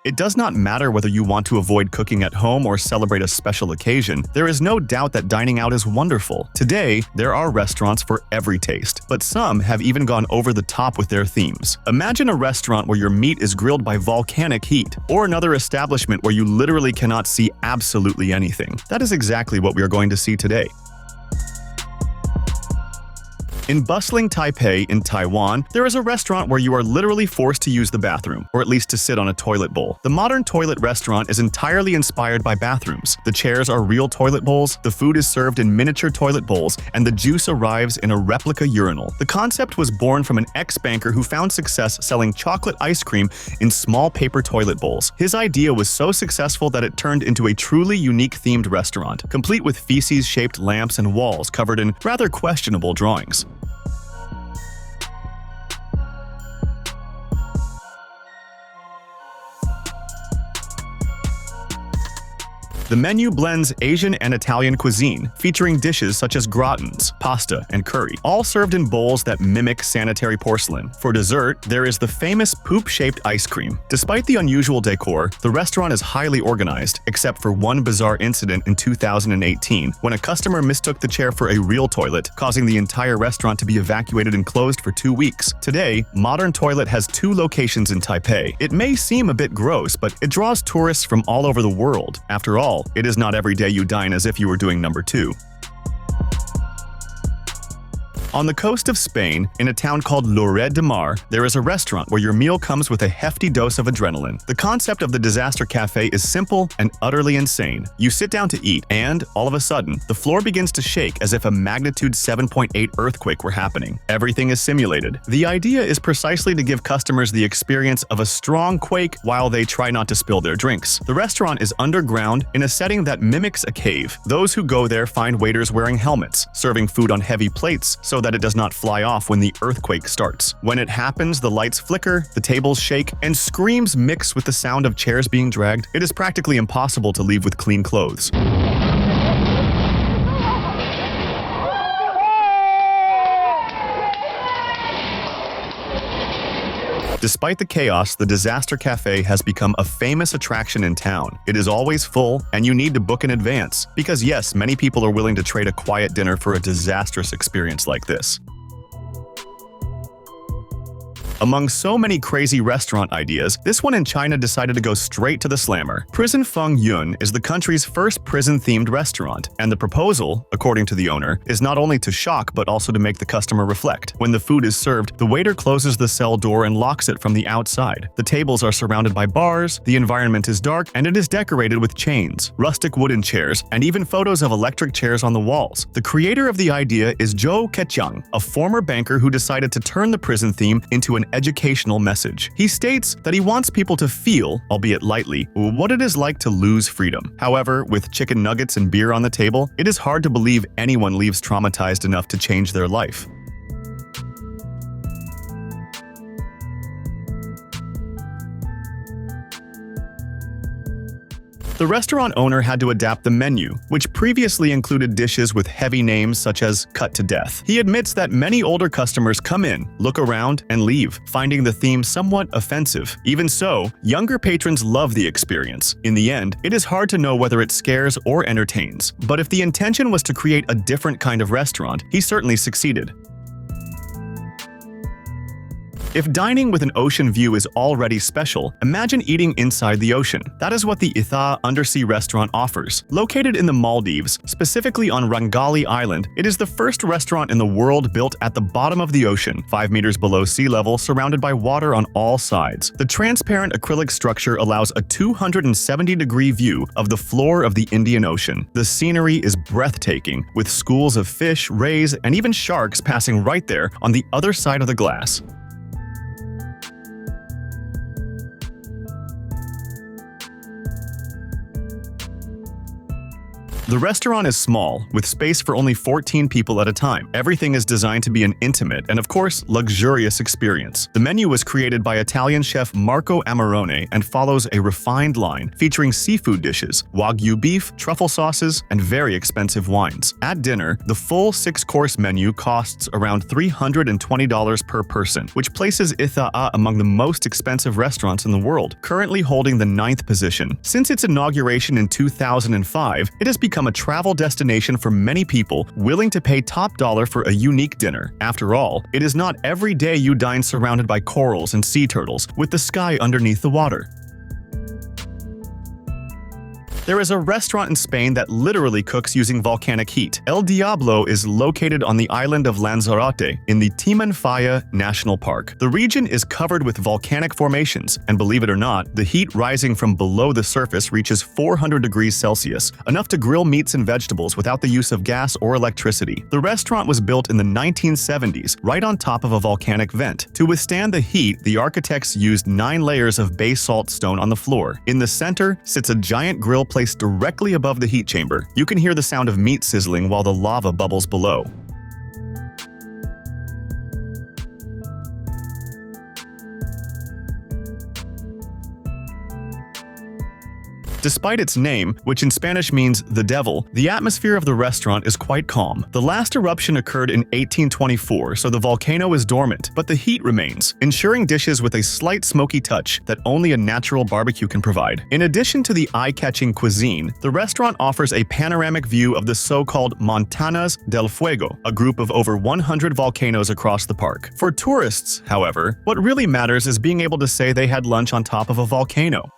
It does not matter whether you want to avoid cooking at home or celebrate a special occasion, there is no doubt that dining out is wonderful. Today, there are restaurants for every taste, but some have even gone over the top with their themes. Imagine a restaurant where your meat is grilled by volcanic heat, or another establishment where you literally cannot see absolutely anything. That is exactly what we are going to see today. In bustling Taipei in Taiwan, there is a restaurant where you are literally forced to use the bathroom, or at least to sit on a toilet bowl. The modern toilet restaurant is entirely inspired by bathrooms. The chairs are real toilet bowls, the food is served in miniature toilet bowls, and the juice arrives in a replica urinal. The concept was born from an ex-banker who found success selling chocolate ice cream in small paper toilet bowls. His idea was so successful that it turned into a truly unique themed restaurant, complete with feces-shaped lamps and walls covered in rather questionable drawings. The menu blends Asian and Italian cuisine, featuring dishes such as gratins, pasta, and curry, all served in bowls that mimic sanitary porcelain. For dessert, there is the famous poop-shaped ice cream. Despite the unusual decor, the restaurant is highly organized, except for one bizarre incident in 2018, when a customer mistook the chair for a real toilet, causing the entire restaurant to be evacuated and closed for 2 weeks. Today, Modern Toilet has 2 locations in Taipei. It may seem a bit gross, but it draws tourists from all over the world. After all, it is not every day you dine as if you were doing number 2. On the coast of Spain, in a town called Lloret de Mar, there is a restaurant where your meal comes with a hefty dose of adrenaline. The concept of the Disaster Cafe is simple and utterly insane. You sit down to eat, and, all of a sudden, the floor begins to shake as if a magnitude 7.8 earthquake were happening. Everything is simulated. The idea is precisely to give customers the experience of a strong quake while they try not to spill their drinks. The restaurant is underground in a setting that mimics a cave. Those who go there find waiters wearing helmets, serving food on heavy plates so that it does not fly off when the earthquake starts. When it happens, the lights flicker, the tables shake, and screams mix with the sound of chairs being dragged. It is practically impossible to leave with clean clothes. Despite the chaos, the Disaster Cafe has become a famous attraction in town. It is always full, and you need to book in advance. Because yes, many people are willing to trade a quiet dinner for a disastrous experience like this. Among so many crazy restaurant ideas, this one in China decided to go straight to the slammer. Prison Feng Yun is the country's first prison-themed restaurant, and the proposal, according to the owner, is not only to shock but also to make the customer reflect. When the food is served, the waiter closes the cell door and locks it from the outside. The tables are surrounded by bars, the environment is dark, and it is decorated with chains, rustic wooden chairs, and even photos of electric chairs on the walls. The creator of the idea is Zhou Keqiang, a former banker who decided to turn the prison theme into an educational message. He states that he wants people to feel, albeit lightly, what it is like to lose freedom. However, with chicken nuggets and beer on the table, it is hard to believe anyone leaves traumatized enough to change their life. The restaurant owner had to adapt the menu, which previously included dishes with heavy names such as cut to death. He admits that many older customers come in, look around, and leave, finding the theme somewhat offensive. Even so, younger patrons love the experience. In the end, it is hard to know whether it scares or entertains. But if the intention was to create a different kind of restaurant, he certainly succeeded. If dining with an ocean view is already special, imagine eating inside the ocean. That is what the Itha undersea restaurant offers. Located in the Maldives, specifically on Rangali Island, it is the first restaurant in the world built at the bottom of the ocean, 5 meters below sea level, surrounded by water on all sides. The transparent acrylic structure allows a 270-degree view of the floor of the Indian Ocean. The scenery is breathtaking, with schools of fish, rays, and even sharks passing right there on the other side of the glass. The restaurant is small, with space for only 14 people at a time. Everything is designed to be an intimate and, of course, luxurious experience. The menu was created by Italian chef Marco Amarone and follows a refined line featuring seafood dishes, Wagyu beef, truffle sauces, and very expensive wines. At dinner, the full 6-course menu costs around $320 per person, which places Itha among the most expensive restaurants in the world, currently holding the 9th position. Since its inauguration in 2005, it has become a travel destination for many people willing to pay top dollar for a unique dinner. After all, it is not every day you dine surrounded by corals and sea turtles, with the sky underneath the water. There is a restaurant in Spain that literally cooks using volcanic heat. El Diablo is located on the island of Lanzarote in the Timanfaya National Park. The region is covered with volcanic formations, and believe it or not, the heat rising from below the surface reaches 400 degrees Celsius, enough to grill meats and vegetables without the use of gas or electricity. The restaurant was built in the 1970s, right on top of a volcanic vent. To withstand the heat, the architects used 9 layers of basalt stone on the floor. In the center sits a giant grill placed directly above the heat chamber. You can hear the sound of meat sizzling while the lava bubbles below. Despite its name, which in Spanish means the devil, the atmosphere of the restaurant is quite calm. The last eruption occurred in 1824, so the volcano is dormant, but the heat remains, ensuring dishes with a slight smoky touch that only a natural barbecue can provide. In addition to the eye-catching cuisine, the restaurant offers a panoramic view of the so-called Montañas del Fuego, a group of over 100 volcanoes across the park. For tourists, however, what really matters is being able to say they had lunch on top of a volcano.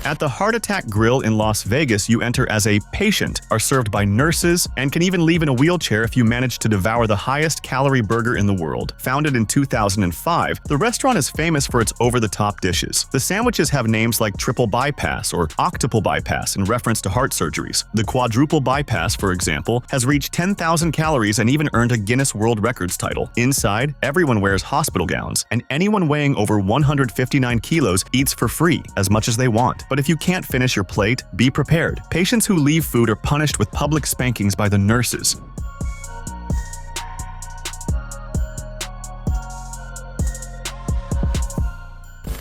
At the Heart Attack Grill in Las Vegas, you enter as a patient, are served by nurses, and can even leave in a wheelchair if you manage to devour the highest calorie burger in the world. Founded in 2005, the restaurant is famous for its over-the-top dishes. The sandwiches have names like triple bypass or octuple bypass in reference to heart surgeries. The quadruple bypass, for example, has reached 10,000 calories and even earned a Guinness World Records title. Inside, everyone wears hospital gowns, and anyone weighing over 159 kilos eats for free, as much as they want. But if you can't finish your plate, be prepared. Patients who leave food are punished with public spankings by the nurses.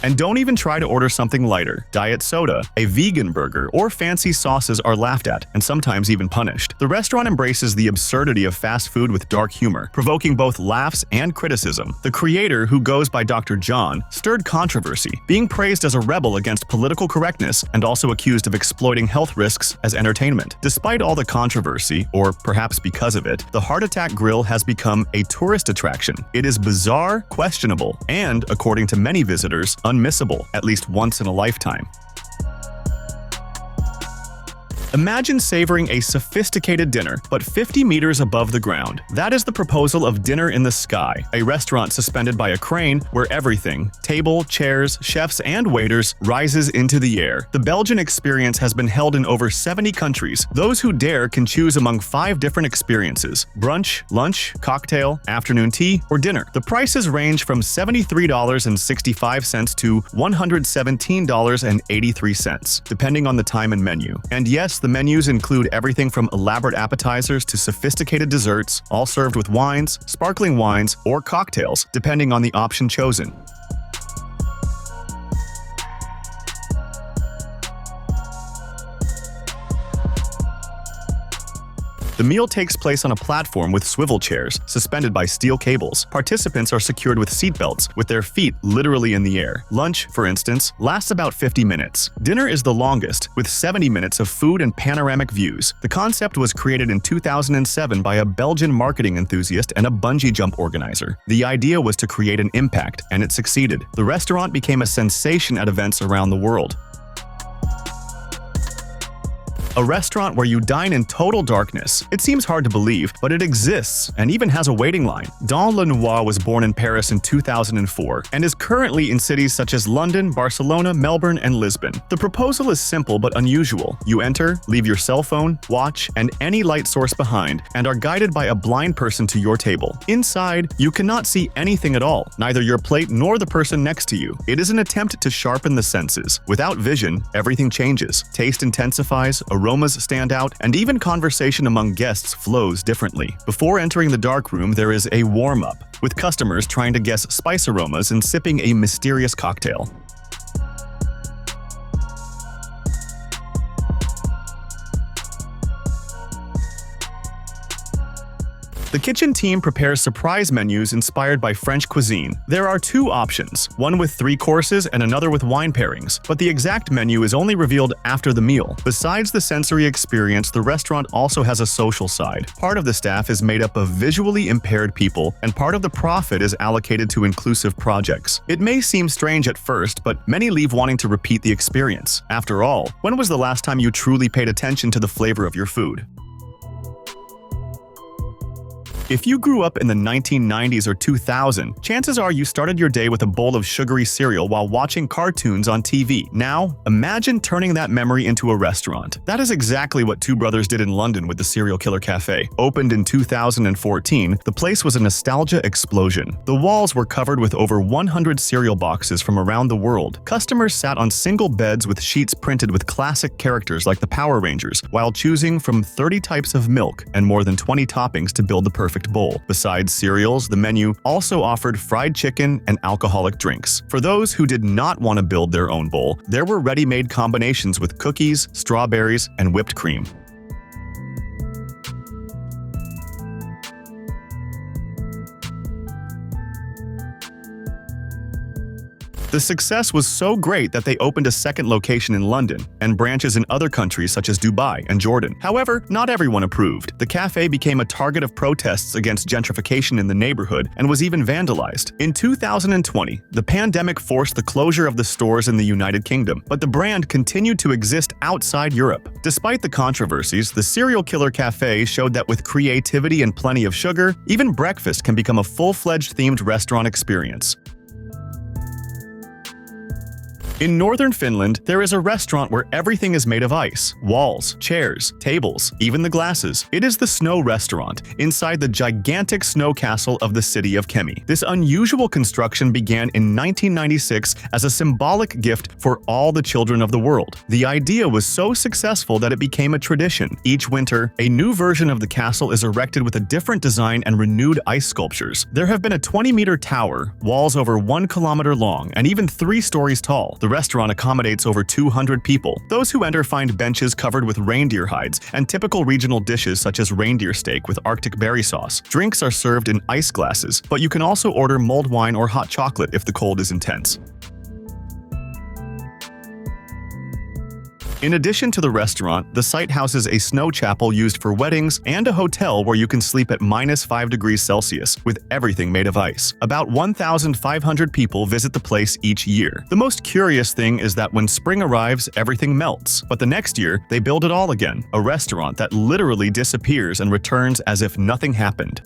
And don't even try to order something lighter. Diet soda, a vegan burger, or fancy sauces are laughed at, and sometimes even punished. The restaurant embraces the absurdity of fast food with dark humor, provoking both laughs and criticism. The creator, who goes by Dr. John, stirred controversy, being praised as a rebel against political correctness and also accused of exploiting health risks as entertainment. Despite all the controversy, or perhaps because of it, the Heart Attack Grill has become a tourist attraction. It is bizarre, questionable, and, according to many visitors, unmissable, at least once in a lifetime. Imagine savoring a sophisticated dinner, but 50 meters above the ground. That is the proposal of Dinner in the Sky, a restaurant suspended by a crane where everything, table, chairs, chefs, and waiters, rises into the air. The Belgian experience has been held in over 70 countries. Those who dare can choose among 5 different experiences: brunch, lunch, cocktail, afternoon tea, or dinner. The prices range from $73.65 to $117.83, depending on the time and menu. And yes, the menus include everything from elaborate appetizers to sophisticated desserts, all served with wines, sparkling wines, or cocktails, depending on the option chosen. The meal takes place on a platform with swivel chairs, suspended by steel cables. Participants are secured with seatbelts, with their feet literally in the air. Lunch, for instance, lasts about 50 minutes. Dinner is the longest, with 70 minutes of food and panoramic views. The concept was created in 2007 by a Belgian marketing enthusiast and a bungee jump organizer. The idea was to create an impact, and it succeeded. The restaurant became a sensation at events around the world. a restaurant where you dine in total darkness. It seems hard to believe, but it exists and even has a waiting line. Lenoa was born in Paris in 2004 and is currently in cities such as London, Barcelona, Melbourne, and Lisbon. The proposal is simple but unusual. You enter, leave your cell phone, watch, and any light source behind, and are guided by a blind person to your table. Inside, you cannot see anything at all, neither your plate nor the person next to you. It is an attempt to sharpen the senses. Without vision, everything changes. Taste intensifies, aromas stand out, and even conversation among guests flows differently. Before entering the dark room, there is a warm-up, with customers trying to guess spice aromas and sipping a mysterious cocktail. The kitchen team prepares surprise menus inspired by French cuisine. There are two options, one with 3 courses and another with wine pairings, but the exact menu is only revealed after the meal. Besides the sensory experience, the restaurant also has a social side. Part of the staff is made up of visually impaired people, and part of the profit is allocated to inclusive projects. It may seem strange at first, but many leave wanting to repeat the experience. After all, when was the last time you truly paid attention to the flavor of your food? If you grew up in the 1990s or 2000, chances are you started your day with a bowl of sugary cereal while watching cartoons on TV. Now, imagine turning that memory into a restaurant. That is exactly what two brothers did in London with the Serial Killer Cafe. Opened in 2014, the place was a nostalgia explosion. The walls were covered with over 100 cereal boxes from around the world. Customers sat on single beds with sheets printed with classic characters like the Power Rangers, while choosing from 30 types of milk and more than 20 toppings to build the perfect bowl. Besides cereals, the menu also offered fried chicken and alcoholic drinks. For those who did not want to build their own bowl, there were ready-made combinations with cookies, strawberries, and whipped cream. The success was so great that they opened a second location in London and branches in other countries such as Dubai and Jordan. However, not everyone approved. The cafe became a target of protests against gentrification in the neighborhood and was even vandalized. In 2020, the pandemic forced the closure of the stores in the United Kingdom, but the brand continued to exist outside Europe. Despite the controversies, the Serial Killer Cafe showed that with creativity and plenty of sugar, even breakfast can become a full-fledged themed restaurant experience. In northern Finland, there is a restaurant where everything is made of ice. Walls, chairs, tables, even the glasses. It is the Snow Restaurant, inside the gigantic snow castle of the city of Kemi. This unusual construction began in 1996 as a symbolic gift for all the children of the world. The idea was so successful that it became a tradition. Each winter, a new version of the castle is erected with a different design and renewed ice sculptures. There have been a 20-meter tower, walls over 1 kilometer long, and even 3 stories tall. The restaurant accommodates over 200 people. Those who enter find benches covered with reindeer hides and typical regional dishes such as reindeer steak with Arctic berry sauce. Drinks are served in ice glasses, but you can also order mulled wine or hot chocolate if the cold is intense. In addition to the restaurant, the site houses a snow chapel used for weddings and a hotel where you can sleep at -5°C with everything made of ice. About 1,500 people visit the place each year. The most curious thing is that when spring arrives, everything melts. But the next year, they build it all again. A restaurant that literally disappears and returns as if nothing happened.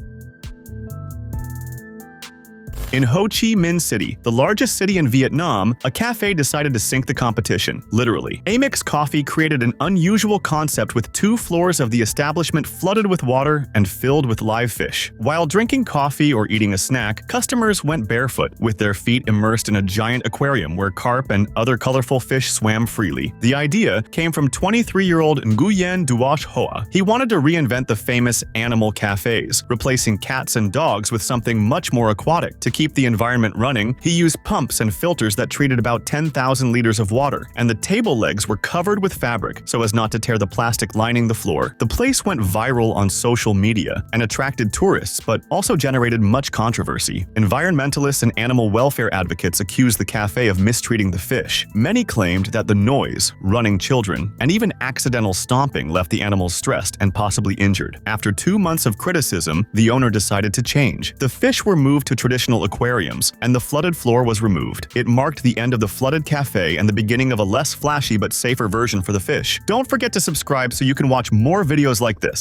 In Ho Chi Minh City, the largest city in Vietnam, a cafe decided to sink the competition, literally. Amex Coffee created an unusual concept with 2 floors of the establishment flooded with water and filled with live fish. While drinking coffee or eating a snack, customers went barefoot, with their feet immersed in a giant aquarium where carp and other colorful fish swam freely. The idea came from 23-year-old Nguyen Duosh Hoa. He wanted to reinvent the famous animal cafes, replacing cats and dogs with something much more aquatic. To keep the environment running, he used pumps and filters that treated about 10,000 liters of water, and the table legs were covered with fabric so as not to tear the plastic lining the floor. The place went viral on social media and attracted tourists, but also generated much controversy. Environmentalists and animal welfare advocates accused the cafe of mistreating the fish. Many claimed that the noise, running children, and even accidental stomping left the animals stressed and possibly injured. After 2 months of criticism, the owner decided to change. The fish were moved to traditional aquariums, and the flooded floor was removed. It marked the end of the flooded cafe and the beginning of a less flashy but safer version for the fish. Don't forget to subscribe so you can watch more videos like this.